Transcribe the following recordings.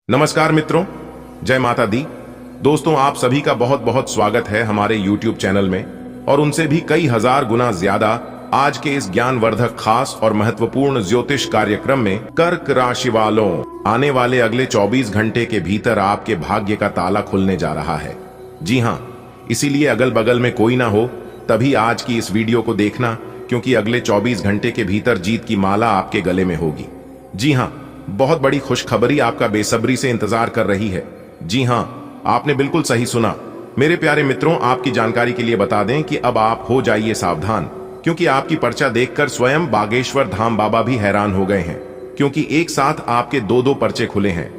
नमस्कार मित्रों, जय माता दी। दोस्तों, आप सभी का बहुत बहुत स्वागत है हमारे YouTube चैनल में और उनसे भी कई हजार गुना ज्यादा आज के इस ज्ञानवर्धक खास और महत्वपूर्ण ज्योतिष कार्यक्रम में। कर्क राशि वालों, आने वाले अगले 24 घंटे के भीतर आपके भाग्य का ताला खुलने जा रहा है। जी हाँ, इसीलिए अगल बगल में कोई ना हो तभी आज की इस वीडियो को देखना, क्योंकि अगले 24 घंटे के भीतर जीत की माला आपके गले में होगी। जी हाँ, बहुत बड़ी खुशखबरी आपका बेसब्री से इंतजार कर रही है। जी हाँ, आपने बिल्कुल सही सुना। मेरे प्यारे मित्रों, आपकी जानकारी के लिए बता दें कि अब आप हो जाइए सावधान, क्योंकि आपकी पर्चा देखकर स्वयं बागेश्वर धाम बाबा भी हैरान हो गए हैं, क्योंकि एक साथ आपके दो पर्चे खुले हैं।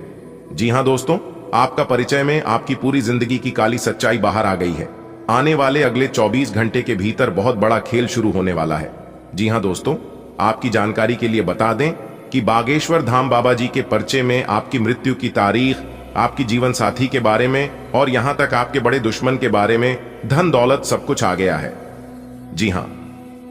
जी हाँ दोस्तों, आपका परिचय में आपकी पूरी जिंदगी की काली सच्चाई बाहर आ गई है। आने वाले अगले 24 घंटे के भीतर बहुत बड़ा खेल शुरू होने वाला है। जी हाँ दोस्तों, आपकी जानकारी के लिए बता दें कि बागेश्वर धाम बाबा जी के पर्चे में आपकी मृत्यु की तारीख, आपकी जीवन साथी के बारे में और यहां तक आपके बड़े दुश्मन के बारे में, धन दौलत सब कुछ आ गया है। जी हां,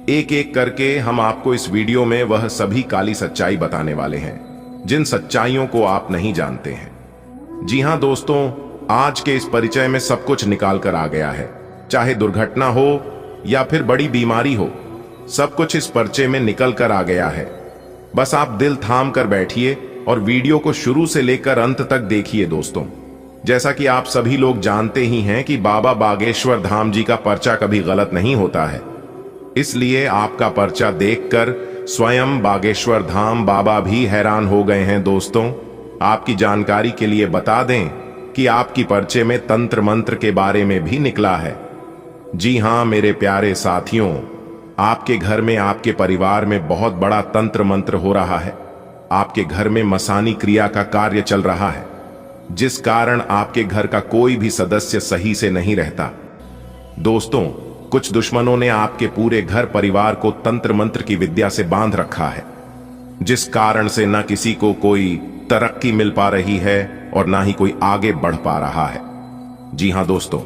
एक एक करके हम आपको इस वीडियो में वह सभी काली सच्चाई बताने वाले हैं जिन सच्चाइयों को आप नहीं जानते हैं। जी हां दोस्तों, आज के इस परिचय में सब कुछ निकाल कर आ गया है। चाहे दुर्घटना हो या फिर बड़ी बीमारी हो, सब कुछ इस पर्चे में निकल कर आ गया है। बस आप दिल थाम कर बैठिए और वीडियो को शुरू से लेकर अंत तक देखिए। दोस्तों, जैसा कि आप सभी लोग जानते ही हैं कि बाबा बागेश्वर धाम जी का पर्चा कभी गलत नहीं होता है, इसलिए आपका पर्चा देखकर स्वयं बागेश्वर धाम बाबा भी हैरान हो गए हैं। दोस्तों, आपकी जानकारी के लिए बता दें कि आपकी पर्चे में तंत्र मंत्र के बारे में भी निकला है। जी हां मेरे प्यारे साथियों, आपके घर में, आपके परिवार में बहुत बड़ा तंत्र मंत्र हो रहा है। आपके घर में मसानी क्रिया का कार्य चल रहा है, जिस कारण आपके घर का कोई भी सदस्य सही से नहीं रहता। दोस्तों, कुछ दुश्मनों ने आपके पूरे घर परिवार को तंत्र मंत्र की विद्या से बांध रखा है, जिस कारण से न किसी को कोई तरक्की मिल पा रही है और ना ही कोई आगे बढ़ पा रहा है। जी हां दोस्तों,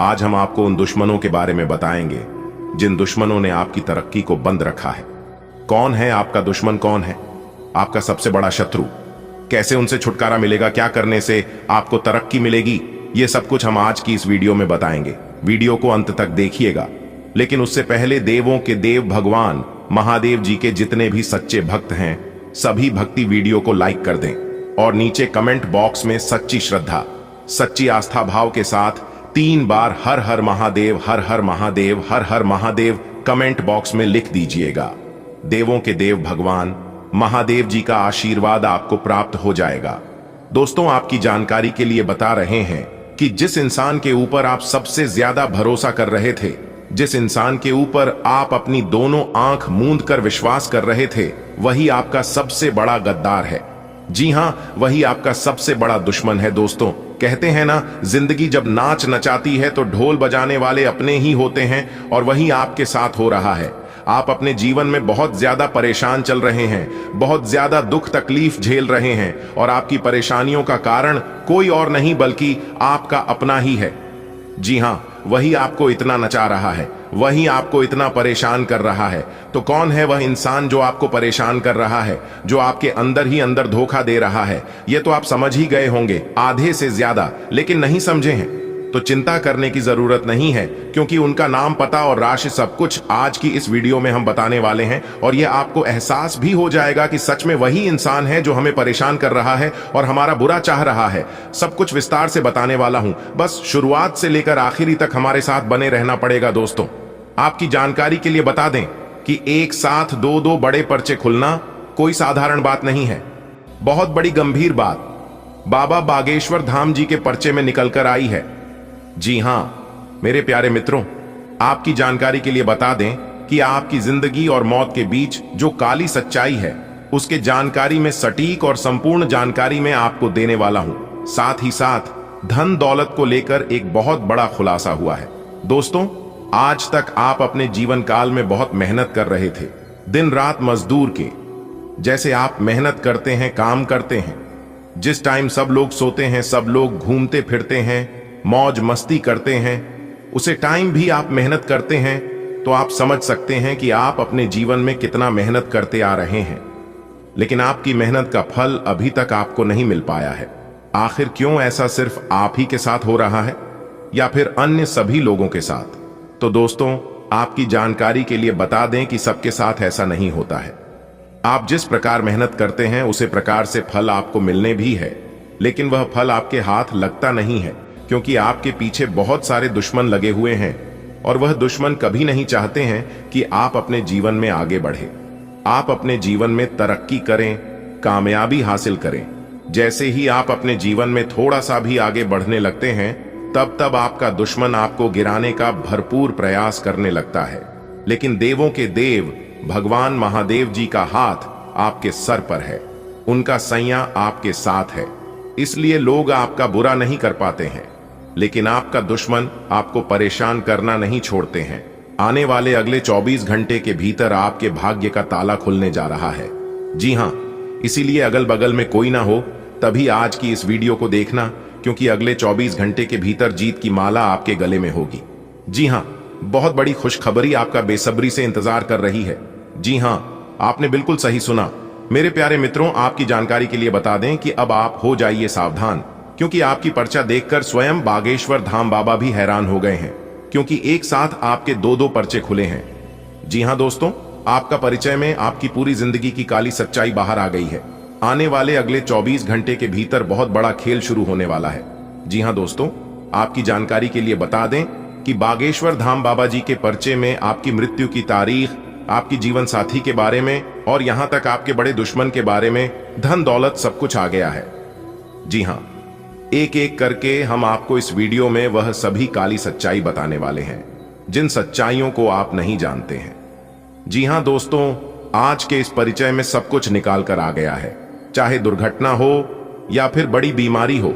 आज हम आपको उन दुश्मनों के बारे में बताएंगे जिन दुश्मनों ने आपकी तरक्की को बंद रखा है। कौन है आपका दुश्मन, कौन है आपका सबसे बड़ा शत्रु, कैसे उनसे छुटकारा मिलेगा, क्या करने से आपको तरक्की मिलेगी, ये सब कुछ हम आज की इस वीडियो में बताएंगे। वीडियो को अंत तक देखिएगा। लेकिन उससे पहले देवों के देव भगवान महादेव जी के जितने भी सच्चे भक्त हैं, सभी भक्ति वीडियो को लाइक कर दें और नीचे कमेंट बॉक्स में सच्ची श्रद्धा, सच्ची आस्था भाव के साथ 3 बार हर हर महादेव, हर हर महादेव, हर हर महादेव कमेंट बॉक्स में लिख दीजिएगा। देवों के देव भगवान महादेव जी का आशीर्वाद आपको प्राप्त हो जाएगा। दोस्तों, आपकी जानकारी के लिए बता रहे हैं कि जिस इंसान के ऊपर आप सबसे ज्यादा भरोसा कर रहे थे, जिस इंसान के ऊपर आप अपनी दोनों आंख मूंद कर विश्वास कर रहे थे, वही आपका सबसे बड़ा गद्दार है। जी हां, वही आपका सबसे बड़ा दुश्मन है। दोस्तों, कहते हैं ना, जिंदगी जब नाच नचाती है तो ढोल बजाने वाले अपने ही होते हैं, और वही आपके साथ हो रहा है। आप अपने जीवन में बहुत ज्यादा परेशान चल रहे हैं, बहुत ज्यादा दुख तकलीफ झेल रहे हैं, और आपकी परेशानियों का कारण कोई और नहीं बल्कि आपका अपना ही है। जी हां, वही आपको इतना नचा रहा है, वही आपको इतना परेशान कर रहा है। तो कौन है वह इंसान जो आपको परेशान कर रहा है, जो आपके अंदर ही अंदर धोखा दे रहा है? ये तो आप समझ ही गए होंगे, आधे से ज्यादा, लेकिन नहीं समझे हैं तो चिंता करने की जरूरत नहीं है, क्योंकि उनका नाम, पता और राशि सब कुछ आज की इस वीडियो में हम बताने वाले हैं। और यह आपको एहसास भी हो जाएगा कि सच में वही इंसान है जो हमें परेशान कर रहा है और हमारा बुरा चाह रहा है। सब कुछ विस्तार से बताने वाला हूं, बस शुरुआत से लेकर आखिरी तक हमारे साथ बने रहना पड़ेगा। दोस्तों, आपकी जानकारी के लिए बता दें कि एक साथ दो बड़े पर्चे खुलना कोई साधारण बात नहीं है, बहुत बड़ी गंभीर बात बाबा बागेश्वर धाम जी के पर्चे में निकल कर आई है। जी हां मेरे प्यारे मित्रों, आपकी जानकारी के लिए बता दें कि आपकी जिंदगी और मौत के बीच जो काली सच्चाई है, उसके जानकारी में सटीक और संपूर्ण जानकारी में आपको देने वाला हूं। साथ ही साथ धन दौलत को लेकर एक बहुत बड़ा खुलासा हुआ है। दोस्तों, आज तक आप अपने जीवन काल में बहुत मेहनत कर रहे थे, दिन रात मजदूर के जैसे आप मेहनत करते हैं, काम करते हैं। जिस टाइम सब लोग सोते हैं, सब लोग घूमते फिरते हैं, मौज मस्ती करते हैं, उसे टाइम भी आप मेहनत करते हैं, तो आप समझ सकते हैं कि आप अपने जीवन में कितना मेहनत करते आ रहे हैं। लेकिन आपकी मेहनत का फल अभी तक आपको नहीं मिल पाया है। आखिर क्यों ऐसा सिर्फ आप ही के साथ हो रहा है या फिर अन्य सभी लोगों के साथ? तो दोस्तों, आपकी जानकारी के लिए बता दें कि सबके साथ ऐसा नहीं होता है। आप जिस प्रकार मेहनत करते हैं उसी प्रकार से फल आपको मिलने भी है, लेकिन वह फल आपके हाथ लगता नहीं है, क्योंकि आपके पीछे बहुत सारे दुश्मन लगे हुए हैं और वह दुश्मन कभी नहीं चाहते हैं कि आप अपने जीवन में आगे बढ़े, आप अपने जीवन में तरक्की करें, कामयाबी हासिल करें। जैसे ही आप अपने जीवन में थोड़ा सा भी आगे बढ़ने लगते हैं, तब तब आपका दुश्मन आपको गिराने का भरपूर प्रयास करने लगता है। लेकिन देवों के देव भगवान महादेव जी का हाथ आपके सर पर है, उनका सैया आपके साथ है, इसलिए लोग आपका बुरा नहीं कर पाते हैं। लेकिन आपका दुश्मन आपको परेशान करना नहीं छोड़ते हैं। आने वाले अगले 24 घंटे के भीतर आपके भाग्य का ताला खुलने जा रहा है। जी हां, इसीलिए अगल बगल में कोई ना हो तभी आज की इस वीडियो को देखना, क्योंकि अगले 24 घंटे के भीतर जीत की माला आपके गले में होगी। जी हां, बहुत बड़ी खुशखबरी आपका बेसब्री से इंतजार कर रही है। जी हां, आपने बिल्कुल सही सुना। मेरे प्यारे मित्रों, आपकी जानकारी के लिए बता दें कि अब आप हो जाइए सावधान, क्योंकि आपकी पर्चा देखकर स्वयं बागेश्वर धाम बाबा भी हैरान हो गए हैं, क्योंकि एक साथ आपके दो पर्चे खुले हैं। जी हां दोस्तों, आपका परिचय में आपकी पूरी जिंदगी की काली सच्चाई बाहर आ गई है। आने वाले अगले 24 घंटे के भीतर बहुत बड़ा खेल शुरू होने वाला है। जी हां दोस्तों, आपकी जानकारी के लिए बता दें कि बागेश्वर धाम बाबा जी के पर्चे में आपकी मृत्यु की तारीख, आपकी जीवन साथी के बारे में और यहां तक आपके बड़े दुश्मन के बारे में, धन दौलत सब कुछ आ गया है। जी हां, एक एक करके हम आपको इस वीडियो में वह सभी काली सच्चाई बताने वाले हैं जिन सच्चाइयों को आप नहीं जानते हैं। जी हां दोस्तों, आज के इस परिचय में सब कुछ निकाल कर आ गया है, चाहे दुर्घटना हो या फिर बड़ी बीमारी हो,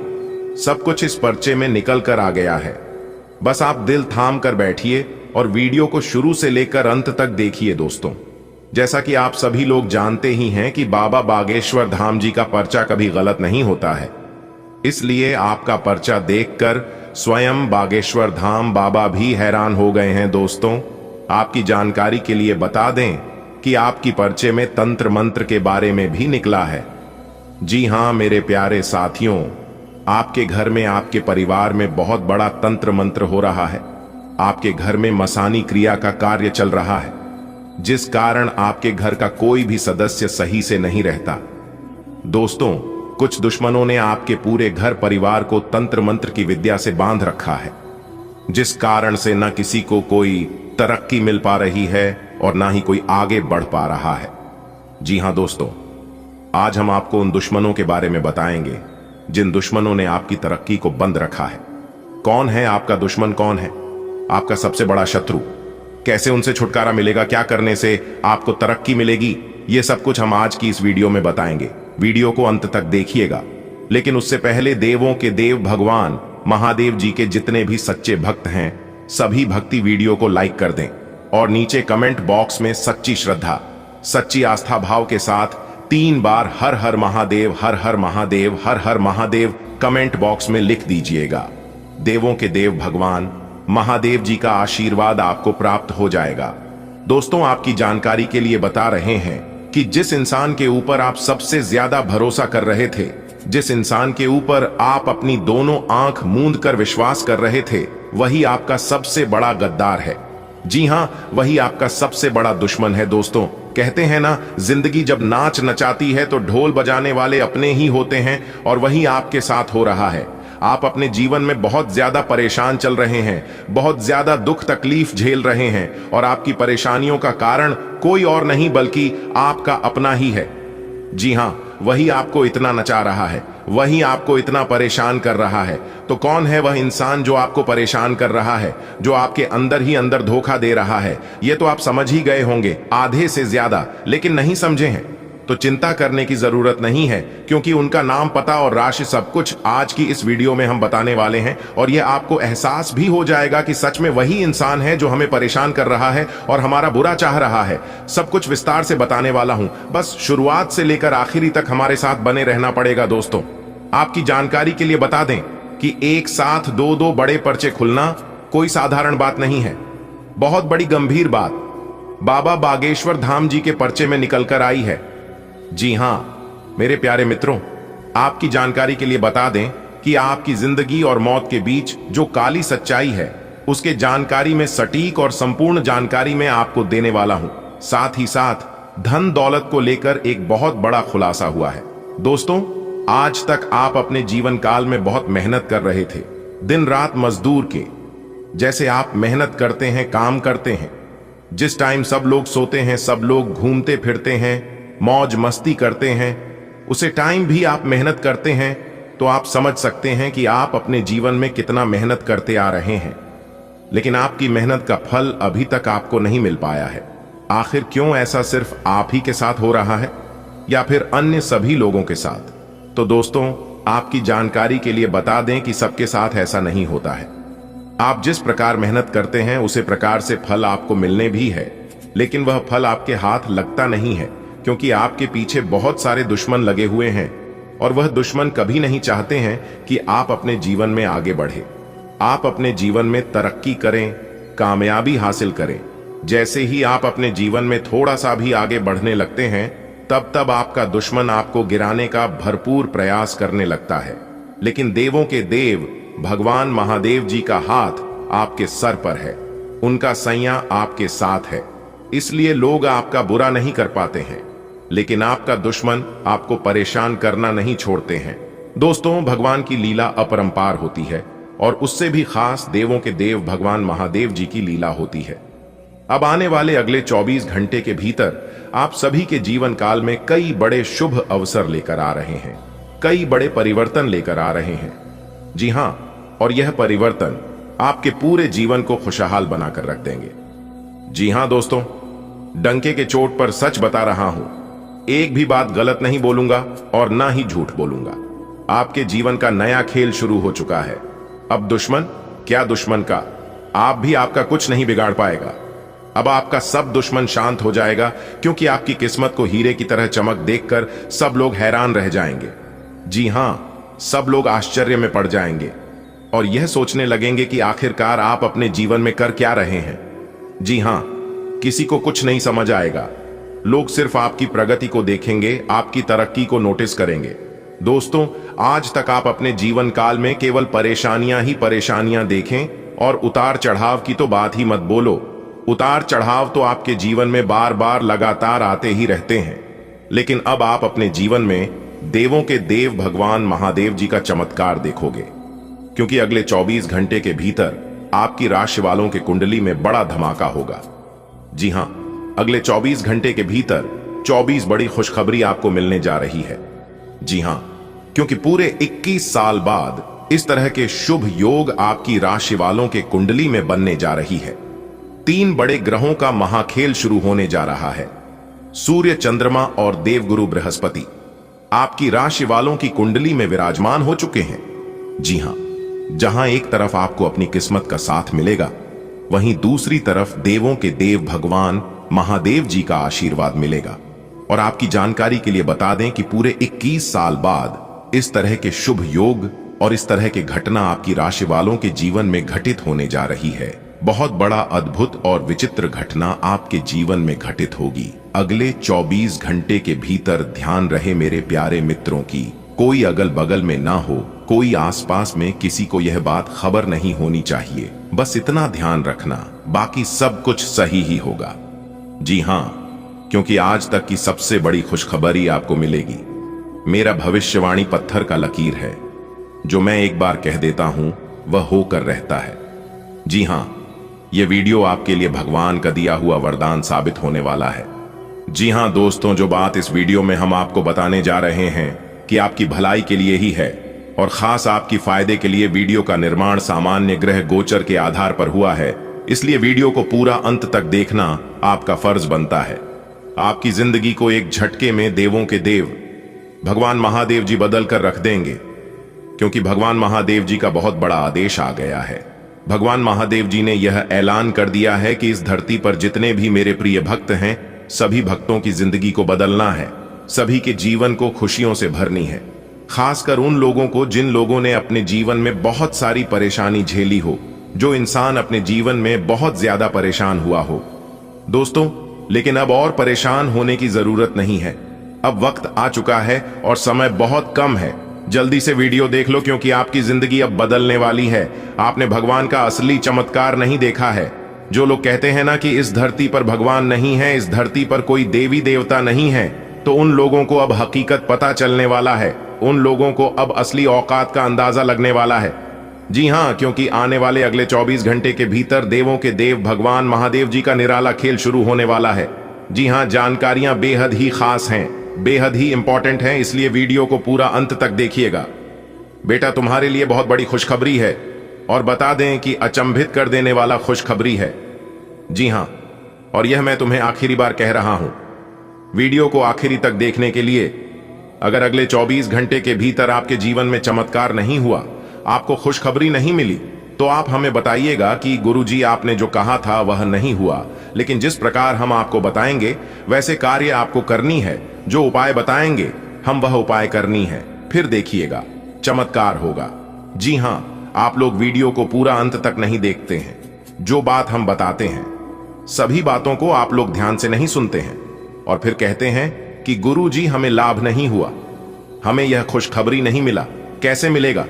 सब कुछ इस पर्चे में निकल कर आ गया है। बस आप दिल थाम कर बैठिए और वीडियो को शुरू से लेकर अंत तक देखिए। दोस्तों, जैसा कि आप सभी लोग जानते ही हैं कि बाबा बागेश्वर धाम जी का पर्चा कभी गलत नहीं होता है, इसलिए आपका पर्चा देखकर स्वयं बागेश्वर धाम बाबा भी हैरान हो गए हैं। दोस्तों, आपकी जानकारी के लिए बता दें कि आपकी पर्चे में तंत्र मंत्र के बारे में भी निकला है। जी हां मेरे प्यारे साथियों, आपके घर में, आपके परिवार में बहुत बड़ा तंत्र मंत्र हो रहा है। आपके घर में मसानी क्रिया का कार्य चल रहा है, जिस कारण आपके घर का कोई भी सदस्य सही से नहीं रहता। दोस्तों, कुछ दुश्मनों ने आपके पूरे घर परिवार को तंत्र मंत्र की विद्या से बांध रखा है, जिस कारण से न किसी को कोई तरक्की मिल पा रही है और ना ही कोई आगे बढ़ पा रहा है। जी हां दोस्तों, आज हम आपको उन दुश्मनों के बारे में बताएंगे जिन दुश्मनों ने आपकी तरक्की को बंद रखा है। कौन है आपका दुश्मन, कौन है आपका सबसे बड़ा शत्रु, कैसे उनसे छुटकारा मिलेगा, क्या करने से आपको तरक्की मिलेगी, ये सब कुछ हम आज की इस वीडियो में बताएंगे। वीडियो को अंत तक देखिएगा। लेकिन उससे पहले देवों के देव भगवान महादेव जी के जितने भी सच्चे भक्त हैं, सभी भक्ति वीडियो को लाइक कर दें और नीचे कमेंट बॉक्स में सच्ची श्रद्धा, सच्ची आस्था भाव के साथ 3 बार हर हर महादेव, हर हर महादेव, हर हर महादेव कमेंट बॉक्स में लिख दीजिएगा। देवों के देव भगवान महादेव जी का आशीर्वाद आपको प्राप्त हो जाएगा। दोस्तों, आपकी जानकारी के लिए बता रहे हैं कि जिस इंसान के ऊपर आप सबसे ज्यादा भरोसा कर रहे थे, जिस इंसान के ऊपर आप अपनी दोनों आंख मूंद कर विश्वास कर रहे थे, वही आपका सबसे बड़ा गद्दार है। जी हां, वही आपका सबसे बड़ा दुश्मन है। दोस्तों, कहते हैं ना, जिंदगी जब नाच नचाती है तो ढोल बजाने वाले अपने ही होते हैं, और वही आपके साथ हो रहा है। आप अपने जीवन में बहुत ज्यादा परेशान चल रहे हैं, बहुत ज्यादा दुख तकलीफ झेल रहे हैं, और आपकी परेशानियों का कारण कोई और नहीं बल्कि आपका अपना ही है। जी हां, वही आपको इतना नचा रहा है, वही आपको इतना परेशान कर रहा है। तो कौन है वह इंसान जो आपको परेशान कर रहा है, जो आपके अंदर ही अंदर धोखा दे रहा है? ये तो आप समझ ही गए होंगे, आधे से ज्यादा, लेकिन नहीं समझे हैं तो चिंता करने की जरूरत नहीं है, क्योंकि उनका नाम, पता और राशि सब कुछ आज की इस वीडियो में हम बताने वाले हैं। और यह आपको एहसास भी हो जाएगा कि सच में वही इंसान है जो हमें परेशान कर रहा है और हमारा बुरा चाह रहा है। सब कुछ विस्तार से बताने वाला हूं, बस शुरुआत से लेकर आखिरी तक हमारे साथ बने रहना पड़ेगा। दोस्तों, आपकी जानकारी के लिए बता दें कि एक साथ 2 बड़े पर्चे खुलना कोई साधारण बात नहीं है, बहुत बड़ी गंभीर बात बाबा बागेश्वर धाम जी के पर्चे में निकल कर आई है। जी हां मेरे प्यारे मित्रों, आपकी जानकारी के लिए बता दें कि आपकी जिंदगी और मौत के बीच जो काली सच्चाई है उसके जानकारी में सटीक और संपूर्ण जानकारी मैं आपको देने वाला हूं। साथ ही साथ धन दौलत को लेकर एक बहुत बड़ा खुलासा हुआ है। दोस्तों, आज तक आप अपने जीवन काल में बहुत मेहनत कर रहे थे, दिन रात मजदूर के जैसे आप मेहनत करते हैं, काम करते हैं। जिस टाइम सब लोग सोते हैं, सब लोग घूमते फिरते हैं, मौज मस्ती करते हैं, उसे टाइम भी आप मेहनत करते हैं, तो आप समझ सकते हैं कि आप अपने जीवन में कितना मेहनत करते आ रहे हैं। लेकिन आपकी मेहनत का फल अभी तक आपको नहीं मिल पाया है। आखिर क्यों ऐसा सिर्फ आप ही के साथ हो रहा है या फिर अन्य सभी लोगों के साथ? तो दोस्तों, आपकी जानकारी के लिए बता दें कि सबके साथ ऐसा नहीं होता है। आप जिस प्रकार मेहनत करते हैं उसी प्रकार से फल आपको मिलने भी है, लेकिन वह फल आपके हाथ लगता नहीं है, क्योंकि आपके पीछे बहुत सारे दुश्मन लगे हुए हैं और वह दुश्मन कभी नहीं चाहते हैं कि आप अपने जीवन में आगे बढ़े, आप अपने जीवन में तरक्की करें, कामयाबी हासिल करें। जैसे ही आप अपने जीवन में थोड़ा सा भी आगे बढ़ने लगते हैं, तब तब आपका दुश्मन आपको गिराने का भरपूर प्रयास करने लगता है। लेकिन देवों के देव भगवान महादेव जी का हाथ आपके सर पर है, उनका सैया आपके साथ है, इसलिए लोग आपका बुरा नहीं कर पाते हैं, लेकिन आपका दुश्मन आपको परेशान करना नहीं छोड़ते हैं। दोस्तों, भगवान की लीला अपरंपार होती है और उससे भी खास देवों के देव भगवान महादेव जी की लीला होती है। अब आने वाले अगले 24 घंटे के भीतर आप सभी के जीवन काल में कई बड़े शुभ अवसर लेकर आ रहे हैं, कई बड़े परिवर्तन लेकर आ रहे हैं। जी हां, और यह परिवर्तन आपके पूरे जीवन को खुशहाल बनाकर रख देंगे। जी हां दोस्तों, डंके के चोट पर सच बता रहा हूं, एक भी बात गलत नहीं बोलूंगा और ना ही झूठ बोलूंगा। आपके जीवन का नया खेल शुरू हो चुका है। अब दुश्मन, क्या दुश्मन का, आप भी आपका कुछ नहीं बिगाड़ पाएगा। अब आपका सब दुश्मन शांत हो जाएगा, क्योंकि आपकी किस्मत को हीरे की तरह चमक देखकर सब लोग हैरान रह जाएंगे। जी हां, सब लोग आश्चर्य में पड़ जाएंगे और यह सोचने लगेंगे कि आखिरकार आप अपने जीवन में कर क्या रहे हैं। जी हां, किसी को कुछ नहीं समझ आएगा। लोग सिर्फ आपकी प्रगति को देखेंगे, आपकी तरक्की को नोटिस करेंगे। दोस्तों, आज तक आप अपने जीवन काल में केवल परेशानियां ही परेशानियां देखें और उतार चढ़ाव की तो बात ही मत बोलो। उतार चढ़ाव तो आपके जीवन में बार बार लगातार आते ही रहते हैं, लेकिन अब आप अपने जीवन में देवों के देव भगवान महादेव जी का चमत्कार देखोगे, क्योंकि अगले 24 घंटे के भीतर आपकी राशि वालों के कुंडली में बड़ा धमाका होगा। जी हां, अगले 24 घंटे के भीतर 24 बड़ी खुशखबरी आपको मिलने जा रही है। जी हां, क्योंकि पूरे 21 साल बाद इस तरह के शुभ योग आपकी राशि वालों के कुंडली में बनने जा रही है। 3 बड़े ग्रहों का महाखेल शुरू होने जा रहा है। सूर्य, चंद्रमा और देवगुरु बृहस्पति आपकी राशि वालों की कुंडली में विराजमान हो चुके हैं। जी हां, जहां एक तरफ आपको अपनी किस्मत का साथ मिलेगा, वहीं दूसरी तरफ देवों के देव भगवान महादेव जी का आशीर्वाद मिलेगा। और आपकी जानकारी के लिए बता दें कि पूरे 21 साल बाद इस तरह के शुभ योग और इस तरह की घटना आपकी राशि वालों के जीवन में घटित होने जा रही है। बहुत बड़ा अद्भुत और विचित्र घटना आपके जीवन में घटित होगी अगले 24 घंटे के भीतर। ध्यान रहे मेरे प्यारे मित्रों की, कोई अगल बगल में ना हो, कोई आसपास में किसी को यह बात खबर नहीं होनी चाहिए। बस इतना ध्यान रखना, बाकी सब कुछ सही ही होगा। जी हां, क्योंकि आज तक की सबसे बड़ी खुशखबरी आपको मिलेगी। मेरा भविष्यवाणी पत्थर का लकीर है, जो मैं एक बार कह देता हूं वह होकर रहता है। जी हां, यह वीडियो आपके लिए भगवान का दिया हुआ वरदान साबित होने वाला है। जी हां दोस्तों, जो बात इस वीडियो में हम आपको बताने जा रहे हैं कि आपकी भलाई के लिए ही है और खास आपकी फायदे के लिए वीडियो का निर्माण सामान्य ग्रह गोचर के आधार पर हुआ है, इसलिए वीडियो को पूरा अंत तक देखना आपका फर्ज बनता है। आपकी जिंदगी को एक झटके में देवों के देव भगवान महादेव जी बदल कर रख देंगे, क्योंकि भगवान महादेव जी का बहुत बड़ा आदेश आ गया है। भगवान महादेव जी ने यह ऐलान कर दिया है कि इस धरती पर जितने भी मेरे प्रिय भक्त हैं, सभी भक्तों की जिंदगी को बदलना है, सभी के जीवन को खुशियों से भरनी है। खासकर उन लोगों को जिन लोगों ने अपने जीवन में बहुत सारी परेशानी झेली हो, जो इंसान अपने जीवन में बहुत ज्यादा परेशान हुआ हो। दोस्तों, लेकिन अब और परेशान होने की जरूरत नहीं है। अब वक्त आ चुका है और समय बहुत कम है जल्दी से वीडियो देख लो क्योंकि आपकी जिंदगी अब बदलने वाली है। आपने भगवान का असली चमत्कार नहीं देखा है। जो लोग कहते हैं ना कि इस धरती पर भगवान नहीं है, इस धरती पर कोई देवी देवता नहीं है, तो उन लोगों को अब हकीकत पता चलने वाला है। उन लोगों को अब असली औकात का अंदाजा लगने वाला है। जी हां, क्योंकि आने वाले अगले 24 घंटे के भीतर देवों के देव भगवान महादेव जी का निराला खेल शुरू होने वाला है। जी हां, जानकारियां बेहद ही खास हैं, बेहद ही इंपॉर्टेंट हैं, इसलिए वीडियो को पूरा अंत तक देखिएगा। बेटा, तुम्हारे लिए बहुत बड़ी खुशखबरी है, और बता दें कि अचंभित कर देने वाला खुशखबरी है। जी हां, और यह मैं तुम्हें आखिरी बार कह रहा हूं। वीडियो को आखिरी तक देखने के लिए, अगर अगले 24 घंटे के भीतर आपके जीवन में चमत्कार नहीं हुआ, आपको खुशखबरी नहीं मिली, तो आप हमें बताइएगा कि गुरुजी आपने जो कहा था वह नहीं हुआ। लेकिन जिस प्रकार हम आपको बताएंगे वैसे कार्य आपको करनी है। जो उपाय बताएंगे हम वह उपाय करनी है, फिर देखिएगा चमत्कार होगा। जी हां, आप लोग वीडियो को पूरा अंत तक नहीं देखते हैं। जो बात हम बताते हैं सभी बातों को आप लोग ध्यान से नहीं सुनते हैं और फिर कहते हैं कि गुरुजी हमें लाभ नहीं हुआ, हमें यह खुशखबरी नहीं मिला। कैसे मिलेगा?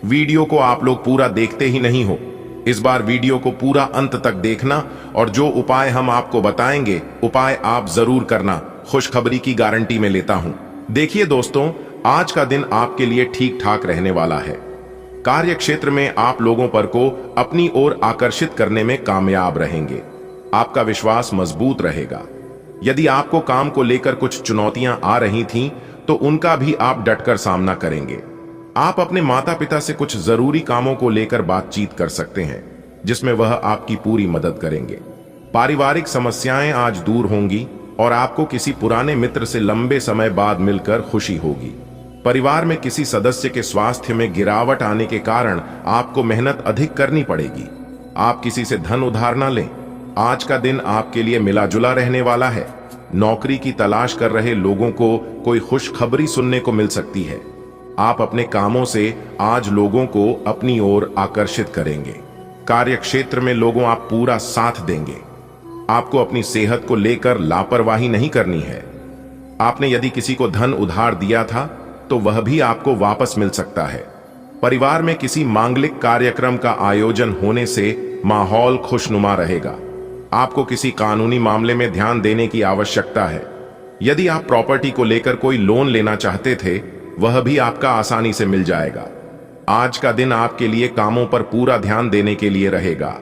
वीडियो को आप लोग पूरा देखते ही नहीं हो। इस बार वीडियो को पूरा अंत तक देखना, और जो उपाय हम आपको बताएंगे उपाय आप जरूर करना। खुशखबरी की गारंटी में लेता हूं। देखिए दोस्तों, आज का दिन आपके लिए ठीक ठाक रहने वाला है। कार्य क्षेत्र में आप लोगों पर को अपनी ओर आकर्षित करने में कामयाब रहेंगे। आपका विश्वास मजबूत रहेगा। यदि आपको काम को लेकर कुछ चुनौतियां आ रही थीं, तो उनका भी आप डटकर सामना करेंगे। आप अपने माता पिता से कुछ जरूरी कामों को लेकर बातचीत कर सकते हैं, जिसमें वह आपकी पूरी मदद करेंगे। पारिवारिक समस्याएं आज दूर होंगी और आपको किसी पुराने मित्र से लंबे समय बाद मिलकर खुशी होगी। परिवार में किसी सदस्य के स्वास्थ्य में गिरावट आने के कारण आपको मेहनत अधिक करनी पड़ेगी। आप किसी से धन उधार न लें। आज का दिन आपके लिए मिला जुला रहने वाला है। नौकरी की तलाश कर रहे लोगों को कोई खुशखबरी सुनने को मिल सकती है। आप अपने कामों से आज लोगों को अपनी ओर आकर्षित करेंगे। कार्य क्षेत्र में लोगों आप पूरा साथ देंगे। आपको अपनी सेहत को लेकर लापरवाही नहीं करनी है। आपने यदि किसी को धन उधार दिया था तो वह भी आपको वापस मिल सकता है। परिवार में किसी मांगलिक कार्यक्रम का आयोजन होने से माहौल खुशनुमा रहेगा। आपको किसी कानूनी मामले में ध्यान देने की आवश्यकता है। यदि आप प्रॉपर्टी को लेकर कोई लोन लेना चाहते थे, वह भी आपका आसानी से मिल जाएगा। आज का दिन आपके लिए कामों पर पूरा ध्यान देने के लिए रहेगा।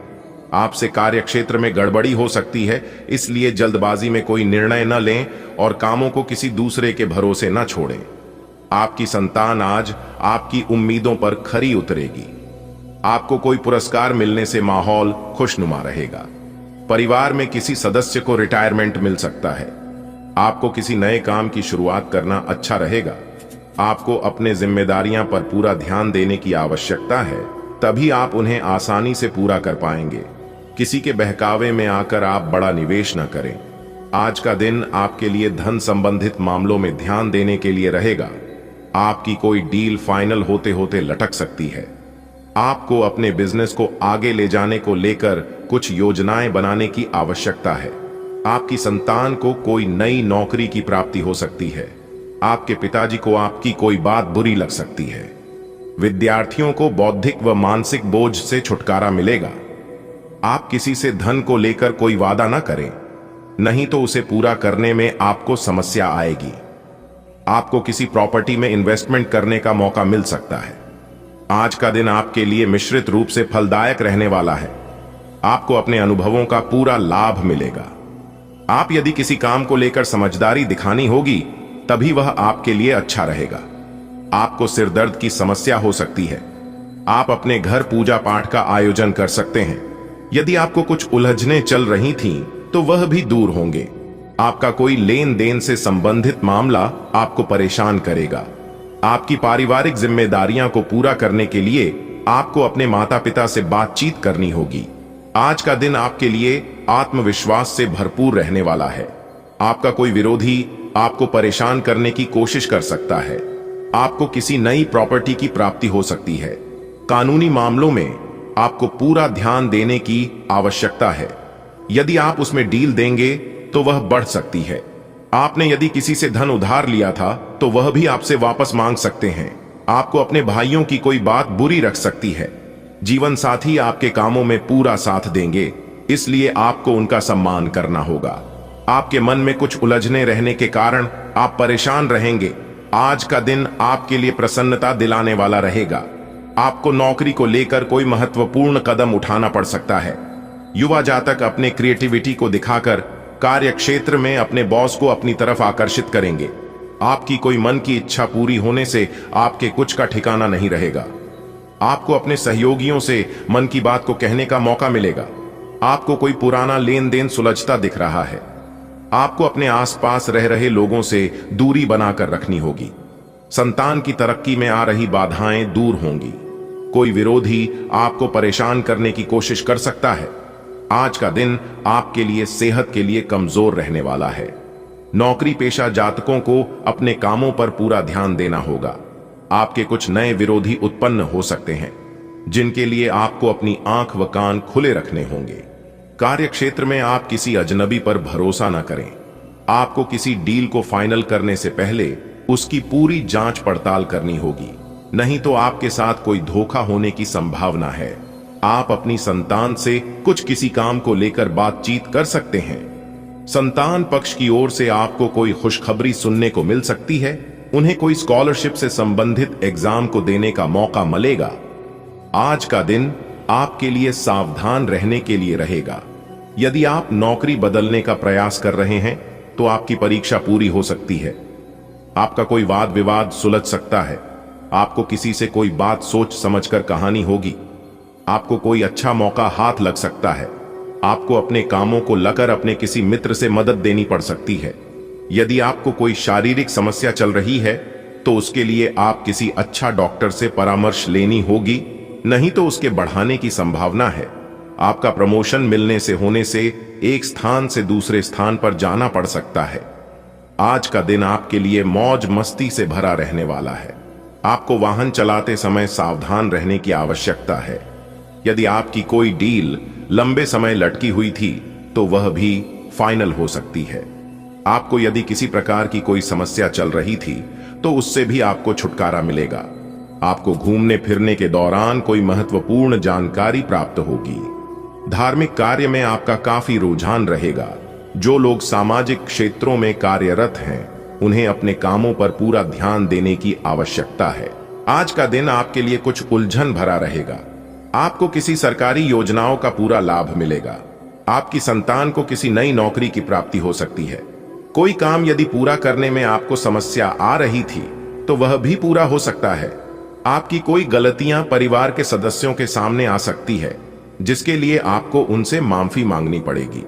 आपसे कार्य क्षेत्र में गड़बड़ी हो सकती है, इसलिए जल्दबाजी में कोई निर्णय न लें और कामों को किसी दूसरे के भरोसे न छोड़ें। आपकी संतान आज आपकी उम्मीदों पर खरी उतरेगी। आपको कोई पुरस्कार मिलने से माहौल खुशनुमा रहेगा। परिवार में किसी सदस्य को रिटायरमेंट मिल सकता है। आपको किसी नए काम की शुरुआत करना अच्छा रहेगा। आपको अपने जिम्मेदारियां पर पूरा ध्यान देने की आवश्यकता है, तभी आप उन्हें आसानी से पूरा कर पाएंगे। किसी के बहकावे में आकर आप बड़ा निवेश न करें। आज का दिन आपके लिए धन संबंधित मामलों में ध्यान देने के लिए रहेगा। आपकी कोई डील फाइनल होते होते लटक सकती है। आपको अपने बिजनेस को आगे ले जाने को लेकर कुछ योजनाएं बनाने की आवश्यकता है। आपकी संतान को कोई नई नौकरी की प्राप्ति हो सकती है। आपके पिताजी को आपकी कोई बात बुरी लग सकती है। विद्यार्थियों को बौद्धिक व मानसिक बोझ से छुटकारा मिलेगा। आप किसी से धन को लेकर कोई वादा न करें, नहीं तो उसे पूरा करने में आपको समस्या आएगी। आपको किसी प्रॉपर्टी में इन्वेस्टमेंट करने का मौका मिल सकता है। आज का दिन आपके लिए मिश्रित रूप से फलदायक रहने वाला है। आपको अपने अनुभवों का पूरा लाभ मिलेगा। आप यदि किसी काम को लेकर समझदारी दिखानी होगी, तभी वह आपके लिए अच्छा रहेगा। आपको सिरदर्द की समस्या हो सकती है। आप अपने घर पूजा पाठ का आयोजन कर सकते हैं। यदि आपको कुछ उलझनें चल रही थीं, तो वह भी दूर होंगे। आपका कोई लेन देन से संबंधित मामला आपको परेशान करेगा। आपकी पारिवारिक जिम्मेदारियां को पूरा करने के लिए आपको अपने माता पिता से बातचीत करनी होगी। आज का दिन आपके लिए आत्मविश्वास से भरपूर रहने वाला है। आपका कोई विरोधी आपको परेशान करने की कोशिश कर सकता है। आपको किसी नई प्रॉपर्टी की प्राप्ति हो सकती है। कानूनी मामलों में आपको पूरा ध्यान देने की आवश्यकता है। यदि आप उसमें डील देंगे तो वह बढ़ सकती है। आपने यदि किसी से धन उधार लिया था तो वह भी आपसे वापस मांग सकते हैं। आपको अपने भाइयों की कोई बात बुरी रख सकती है। जीवन साथी आपके कामों में पूरा साथ देंगे, इसलिए आपको उनका सम्मान करना होगा। आपके मन में कुछ उलझने रहने के कारण आप परेशान रहेंगे। आज का दिन आपके लिए प्रसन्नता दिलाने वाला रहेगा। आपको नौकरी को लेकर कोई महत्वपूर्ण कदम उठाना पड़ सकता है। युवा जातक अपने क्रिएटिविटी को दिखाकर कार्य क्षेत्र में अपने बॉस को अपनी तरफ आकर्षित करेंगे। आपकी कोई मन की इच्छा पूरी होने से आपके कुछ का ठिकाना नहीं रहेगा। आपको अपने सहयोगियों से मन की बात को कहने का मौका मिलेगा। आपको कोई पुराना लेन देन सुलझता दिख रहा है। आपको अपने आसपास रह रहे लोगों से दूरी बनाकर रखनी होगी। संतान की तरक्की में आ रही बाधाएं दूर होंगी। कोई विरोधी आपको परेशान करने की कोशिश कर सकता है। आज का दिन आपके लिए सेहत के लिए कमजोर रहने वाला है। नौकरी पेशा जातकों को अपने कामों पर पूरा ध्यान देना होगा। आपके कुछ नए विरोधी उत्पन्न हो सकते हैं, जिनके लिए आपको अपनी आंख व कान खुले रखने होंगे। कार्य क्षेत्र में आप किसी अजनबी पर भरोसा न करें। आपको किसी डील को फाइनल करने से पहले उसकी पूरी जांच पड़ताल करनी होगी, नहीं तो आपके साथ कोई धोखा होने की संभावना है। आप अपनी संतान से कुछ किसी काम को लेकर बातचीत कर सकते हैं। संतान पक्ष की ओर से आपको कोई खुशखबरी सुनने को मिल सकती है। उन्हें कोई स्कॉलरशिप से संबंधित एग्जाम को देने का मौका मिलेगा। आज का दिन आपके लिए सावधान रहने के लिए रहेगा। यदि आप नौकरी बदलने का प्रयास कर रहे हैं तो आपकी परीक्षा पूरी हो सकती है। आपका कोई वाद विवाद सुलझ सकता है। आपको किसी से कोई बात सोच समझकर कहानी होगी। आपको कोई अच्छा मौका हाथ लग सकता है। आपको अपने कामों को लेकर अपने किसी मित्र से मदद देनी पड़ सकती है। यदि आपको कोई शारीरिक समस्या चल रही है तो उसके लिए आप किसी अच्छा डॉक्टर से परामर्श लेनी होगी, नहीं तो उसके बढ़ाने की संभावना है। आपका प्रमोशन मिलने से होने से एक स्थान से दूसरे स्थान पर जाना पड़ सकता है। आज का दिन आपके लिए मौज मस्ती से भरा रहने वाला है। आपको वाहन चलाते समय सावधान रहने की आवश्यकता है। यदि आपकी कोई डील लंबे समय लटकी हुई थी तो वह भी फाइनल हो सकती है। आपको यदि किसी प्रकार की कोई समस्या चल रही थी तो उससे भी आपको छुटकारा मिलेगा। आपको घूमने फिरने के दौरान कोई महत्वपूर्ण जानकारी प्राप्त होगी। धार्मिक कार्य में आपका काफी रुझान रहेगा। जो लोग सामाजिक क्षेत्रों में कार्यरत हैं उन्हें अपने कामों पर पूरा ध्यान देने की आवश्यकता है। आज का दिन आपके लिए कुछ उलझन भरा रहेगा। आपको किसी सरकारी योजनाओं का पूरा लाभ मिलेगा। आपकी संतान को किसी नई नौकरी की प्राप्ति हो सकती है। कोई काम यदि पूरा करने में आपको समस्या आ रही थी तो वह भी पूरा हो सकता है। आपकी कोई गलतियां परिवार के सदस्यों के सामने आ सकती है, जिसके लिए आपको उनसे माफी मांगनी पड़ेगी।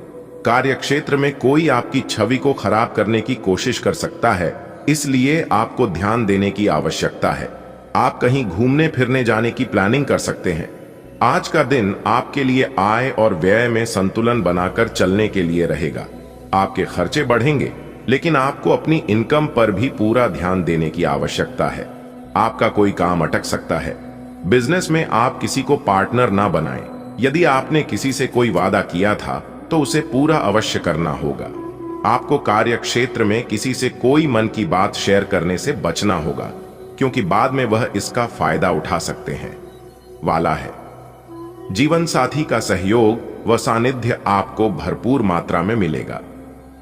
कार्य क्षेत्र में कोई आपकी छवि को खराब करने की कोशिश कर सकता है, इसलिए आपको ध्यान देने की आवश्यकता है। आप कहीं घूमने फिरने जाने की प्लानिंग कर सकते हैं। आज का दिन आपके लिए आय और व्यय में संतुलन बनाकर चलने के लिए रहेगा। आपके खर्चे बढ़ेंगे, लेकिन आपको अपनी इनकम पर भी पूरा ध्यान देने की आवश्यकता है। आपका कोई काम अटक सकता है। बिजनेस में आप किसी को पार्टनर ना बनाएं। यदि आपने किसी से कोई वादा किया था तो उसे पूरा अवश्य करना होगा। आपको कार्य क्षेत्र में किसी से कोई मन की बात शेयर करने से बचना होगा, क्योंकि बाद में वह इसका फायदा उठा सकते हैं वाला है। जीवन साथी का सहयोग व सानिध्य आपको भरपूर मात्रा में मिलेगा।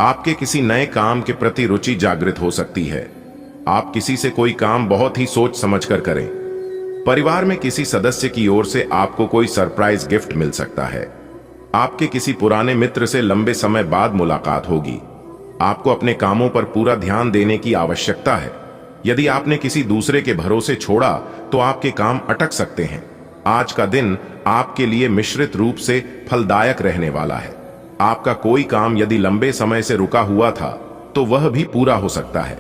आपके किसी नए काम के प्रति रुचि जागृत हो सकती है। आप किसी से कोई काम बहुत ही सोच समझकर करें। परिवार में किसी सदस्य की ओर से आपको कोई सरप्राइज गिफ्ट मिल सकता है। आपके किसी पुराने मित्र से लंबे समय बाद मुलाकात होगी। आपको अपने कामों पर पूरा ध्यान देने की आवश्यकता है। यदि आपने किसी दूसरे के भरोसे छोड़ा तो आपके काम अटक सकते हैं। आज का दिन आपके लिए मिश्रित रूप से फलदायक रहने वाला है। आपका कोई काम यदि लंबे समय से रुका हुआ था तो वह भी पूरा हो सकता है।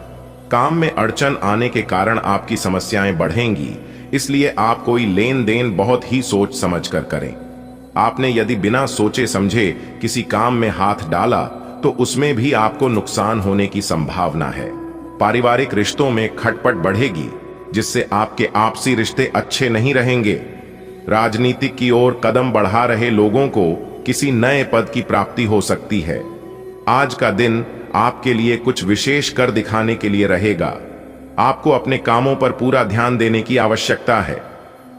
काम में अड़चन आने के कारण आपकी समस्याएं बढ़ेंगी, इसलिए आप कोई लेन देन बहुत ही सोच समझ कर करें। आपने यदि बिना सोचे समझे किसी काम में हाथ डाला तो उसमें भी आपको नुकसान होने की संभावना है। पारिवारिक रिश्तों में खटपट बढ़ेगी, जिससे आपके आपसी रिश्ते अच्छे नहीं रहेंगे। राजनीतिक की ओर कदम बढ़ा रहे लोगों को किसी नए पद की प्राप्ति हो सकती है। आज का दिन आपके लिए कुछ विशेष कर दिखाने के लिए रहेगा। आपको अपने कामों पर पूरा ध्यान देने की आवश्यकता है।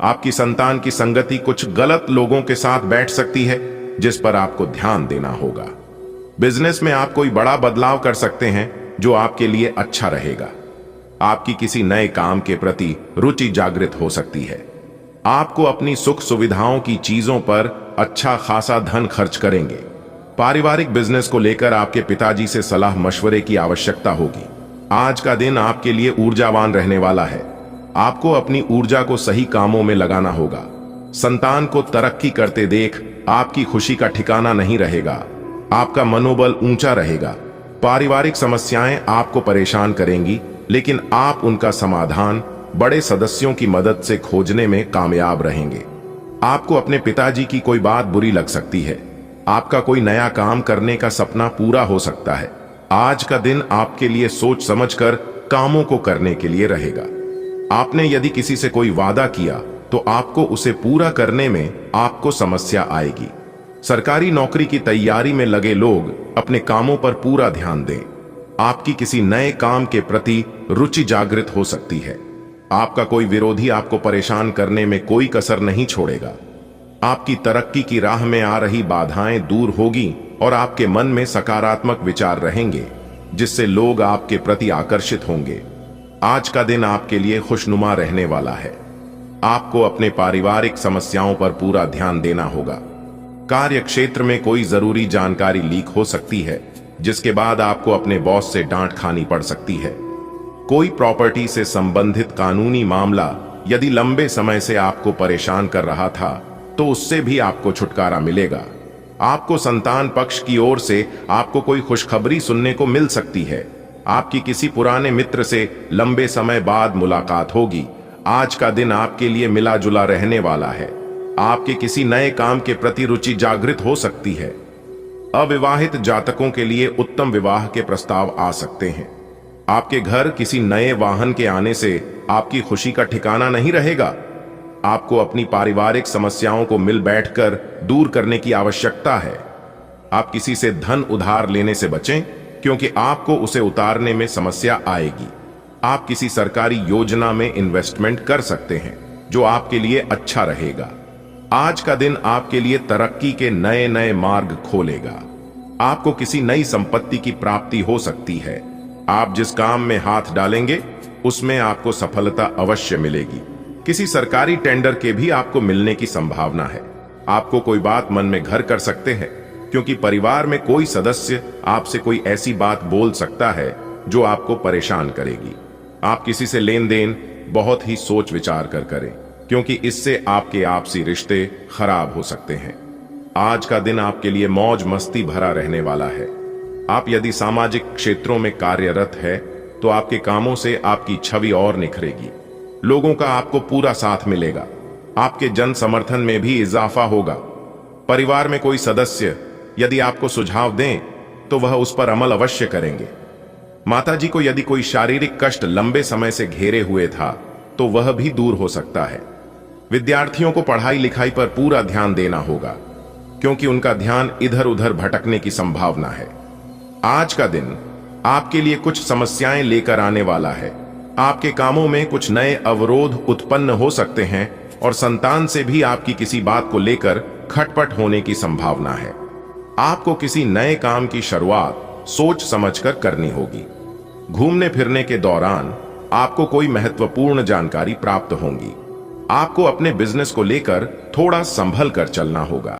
आपकी संतान की संगति कुछ गलत लोगों के साथ बैठ सकती है, जिस पर आपको ध्यान देना होगा। बिजनेस में आप कोई बड़ा बदलाव कर सकते हैं जो आपके लिए अच्छा रहेगा। आपकी किसी नए काम के प्रति रुचि जागृत हो सकती है। आपको अपनी सुख सुविधाओं की चीजों पर अच्छा खासा धन खर्च करेंगे। पारिवारिक बिजनेस को लेकर आपके पिताजी से सलाह मशवरे की आवश्यकता होगी। आज का दिन आपके लिए ऊर्जावान रहने वाला है। आपको अपनी ऊर्जा को सही कामों में लगाना होगा। संतान को तरक्की करते देख आपकी खुशी का ठिकाना नहीं रहेगा। आपका मनोबल ऊंचा रहेगा। पारिवारिक समस्याएं आपको परेशान करेंगी, लेकिन आप उनका समाधान बड़े सदस्यों की मदद से खोजने में कामयाब रहेंगे। आपको अपने पिताजी की कोई बात बुरी लग सकती है। आपका कोई नया काम करने का सपना पूरा हो सकता है। आज का दिन आपके लिए सोच समझकर कामों को करने के लिए रहेगा। आपने यदि किसी से कोई वादा किया तो आपको उसे पूरा करने में आपको समस्या आएगी। सरकारी नौकरी की तैयारी में लगे लोग अपने कामों पर पूरा ध्यान दें। आपकी किसी नए काम के प्रति रुचि जागृत हो सकती है। आपका कोई विरोधी आपको परेशान करने में कोई कसर नहीं छोड़ेगा। आपकी तरक्की की राह में आ रही बाधाएं दूर होगी और आपके मन में सकारात्मक विचार रहेंगे, जिससे लोग आपके प्रति आकर्षित होंगे। आज का दिन आपके लिए खुशनुमा रहने वाला है। आपको अपने पारिवारिक समस्याओं पर पूरा ध्यान देना होगा। कार्य क्षेत्र में कोई जरूरी जानकारी लीक हो सकती है, जिसके बाद आपको अपने बॉस से डांट खानी पड़ सकती है। कोई प्रॉपर्टी से संबंधित कानूनी मामला यदि लंबे समय से आपको परेशान कर रहा था, तो उससे भी आपको छुटकारा मिलेगा। आपको संतान पक्ष की ओर से आपको कोई खुशखबरी सुनने को मिल सकती है। आपकी किसी पुराने मित्र से लंबे समय बाद मुलाकात होगी। आज का दिन आपके लिए मिला जुला रहने वाला है। आपके किसी नए काम के प्रति रुचि जागृत हो सकती है। अविवाहित जातकों के लिए उत्तम विवाह के प्रस्ताव आ सकते हैं। आपके घर किसी नए वाहन के आने से आपकी खुशी का ठिकाना नहीं रहेगा। आपको अपनी पारिवारिक समस्याओं को मिल बैठकर दूर करने की आवश्यकता है। आप किसी से धन उधार लेने से बचें, क्योंकि आपको उसे उतारने में समस्या आएगी। आप किसी सरकारी योजना में इन्वेस्टमेंट कर सकते हैं, जो आपके लिए अच्छा रहेगा। आज का दिन आपके लिए तरक्की के नए नए मार्ग खोलेगा। आपको किसी नई संपत्ति की प्राप्ति हो सकती है। आप जिस काम में हाथ डालेंगे उसमें आपको सफलता अवश्य मिलेगी। किसी सरकारी टेंडर के भी आपको मिलने की संभावना है। आपको कोई बात मन में घर कर सकते हैं, क्योंकि परिवार में कोई सदस्य आपसे कोई ऐसी बात बोल सकता है जो आपको परेशान करेगी। आप किसी से लेन देन बहुत ही सोच विचार कर करें, क्योंकि इससे आपके आपसी रिश्ते खराब हो सकते हैं। आज का दिन आपके लिए मौज मस्ती भरा रहने वाला है। आप यदि सामाजिक क्षेत्रों में कार्यरत है तो आपके कामों से आपकी छवि और निखरेगी। लोगों का आपको पूरा साथ मिलेगा। आपके जन समर्थन में भी इजाफा होगा। परिवार में कोई सदस्य यदि आपको सुझाव दें तो वह उस पर अमल अवश्य करेंगे। माताजी को यदि कोई शारीरिक कष्ट लंबे समय से घेरे हुए था तो वह भी दूर हो सकता है। विद्यार्थियों को पढ़ाई लिखाई पर पूरा ध्यान देना होगा, क्योंकि उनका ध्यान इधर उधर भटकने की संभावना है। आज का दिन आपके लिए कुछ समस्याएं लेकर आने वाला है। आपके कामों में कुछ नए अवरोध उत्पन्न हो सकते हैं और संतान से भी आपकी किसी बात को लेकर खटपट होने की संभावना है। आपको किसी नए काम की शुरुआत सोच समझकर करनी होगी। घूमने फिरने के दौरान आपको कोई महत्वपूर्ण जानकारी प्राप्त होगी। आपको अपने बिजनेस को लेकर थोड़ा संभल कर चलना होगा।